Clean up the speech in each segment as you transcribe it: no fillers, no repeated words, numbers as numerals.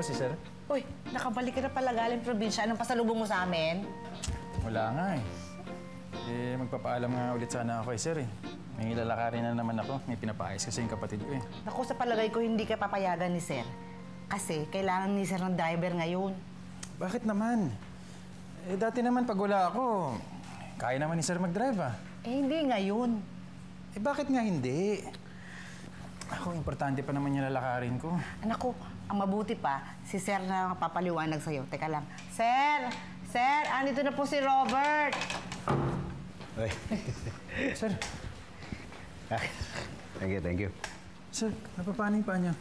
ba si sir? Uy, nakabalik ka na pala galing probinsya. Anong pasalubong mo sa amin? Wala nga eh. Magpapaalam nga ulit sana ako sir eh. May lalakarin na naman ako. May pinapaayos kasi yung kapatid ko eh. Naku, sa palagay ko hindi ka papayagan ni sir. Kasi kailangan ni sir ng driver ngayon. Bakit naman? Dati naman pag wala ako, kaya naman ni sir mag-drive ah. Hindi ngayon. Bakit nga hindi? Ako, importante pa naman yung lalakarin ko. Anak ko, ang mabuti pa, si sir na papaliwanag sa'yo. Teka lang. Sir! Sir! Andito na po si Robert! Ay. Sir. Thank you. Sir, napapaano yung paa niya?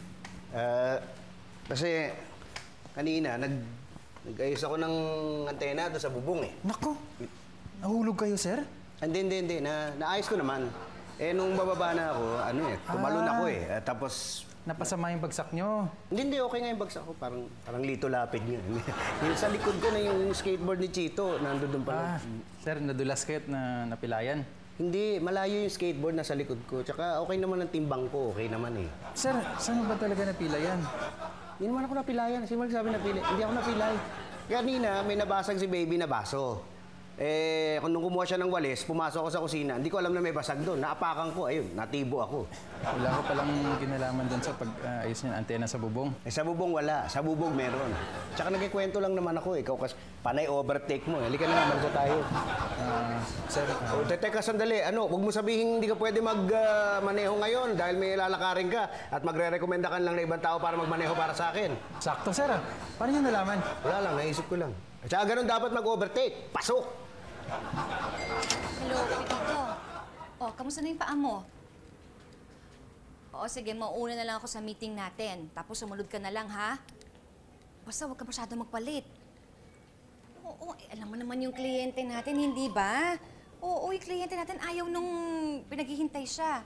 Kasi kanina, nag-ayos ako ng antena doon sa bubong eh. Nako! Nahulog kayo, sir? Hindi. Naayos ko naman. Nung bababa na ako, tumalon ako eh. Tapos... Napasama yung bagsak nyo. Hindi, okay nga yung bagsak ko. Parang lito lapid nga. Yung sa likod ko na yung skateboard ni Chito, nandun pala. Sir, nadulas kayo na napilayan? Hindi, malayo yung skateboard na sa likod ko. Tsaka okay naman ang timbang ko, okay naman eh. Sir, saan ba talaga napilayan? Hindi naman ako napilayan. Sino magsabi napilay? Hindi ako napilay. Kanina, may nabasag si baby na baso. Kung nung kumuha siya ng walis, pumasok ako sa kusina, hindi ko alam na may basag doon. Naapakan ko, ayun, natibo ako. Wala ko palang kinalaman doon sa pag-ayos niya ng antena sa bubong. Sa bubong wala, sa bubong meron. Tsaka nagkikwento lang naman ako, ikaw kasi panay overtake mo. Halika na nga, marito tayo. Sir, Teka, sandali. Huwag mo sabihin hindi ka pwede magmaneho ngayon dahil may lalakarin ka at magre-recommenda ka lang na ibang tao para magmaneho para sa akin. sakto, sir. Paano niyo nalaman? Wala lang, naisip ko lang. Tsaka ganun dapat mag-overtake. Pasok! Hello, Pipito. Kamusta na yung paa mo? Sige, mauuna na lang ako sa meeting natin. Tapos sumunod ka na lang, ha? Basta huwag ka masyado magpalit. Alam mo naman yung kliyente natin, hindi ba? Yung kliyente natin ayaw nung pinaghihintay siya.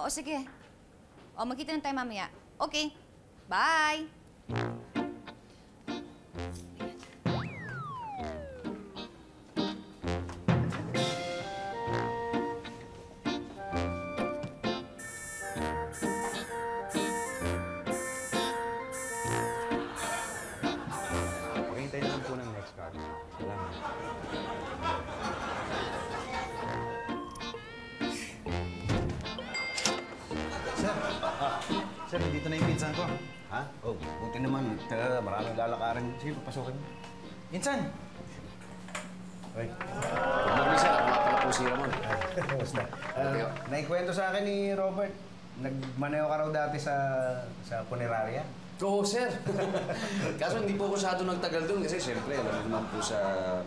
Sige. Magkita na tayo mamaya. Okay. Bye! Sir, dito na yung pinsan ko. Ha? Buti naman. Maraming lalakarin. Sige, papasukin mo. Pinsan! Ay. Good morning, sir. Ako nga pala po si Ramon. Basta. Naikwento sa akin ni Robert, nagmaneho ka raw dati sa punerarya. Oo, sir. Kaso hindi po ako masyado nagtagal doon kasi siyempre, alam mo naman po sa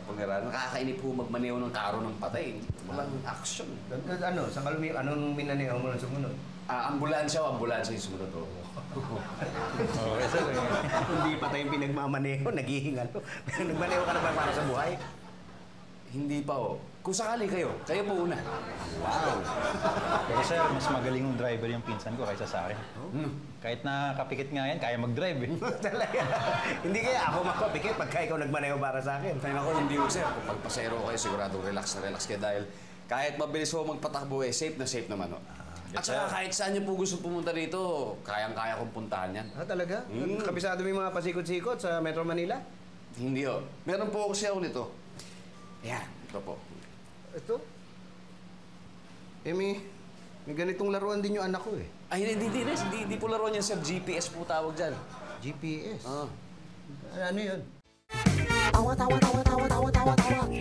pangyaraan, nakakainip po magmaneho ng karo ng patay. Walang action. Anong minaneho mo nang sumunod? Ambulansya yung sumunod. Okay, sir. Hindi pa tayong pinagmamaneho, naghihingalo. Nagmaneho ka na ba para sa buhay? Hindi pa, Kung sakali kayo po una. Wow! Pero sir, mas magaling yung driver yung pinsan ko kaysa sa akin. Kahit na kapikit nga yan, kaya mag-drive eh. Talaga. Hindi kaya ako makapikit pagka ikaw nagmaneho para sa akin. Kaya ako, hindi ko, sir. Kung pagpasero kayo, sigurado relax na relax kayo dahil kahit mabilis ho magpatakbo safe na safe naman, At saka kahit saan niyo po gusto pumunta dito, kayang-kaya kong puntahan yan. Talaga? Kabisado mo yung mga pasikot-sikot sa Metro Manila? Hindi, Meron po ako siya nito. Yan, ito po. Ito? May ganitong laruan din yung anak ko eh. Ay, hindi po laruan yan, sir. GPS po tawag dyan. GPS? Ano yun?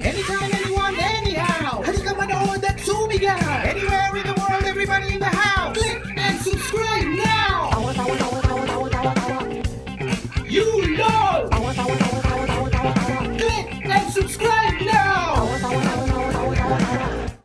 Anytime, anyone, anyhow. Halika manood at sumigaw. Anywhere in the world, everybody in the house. Click and subscribe now. You know. Click and subscribe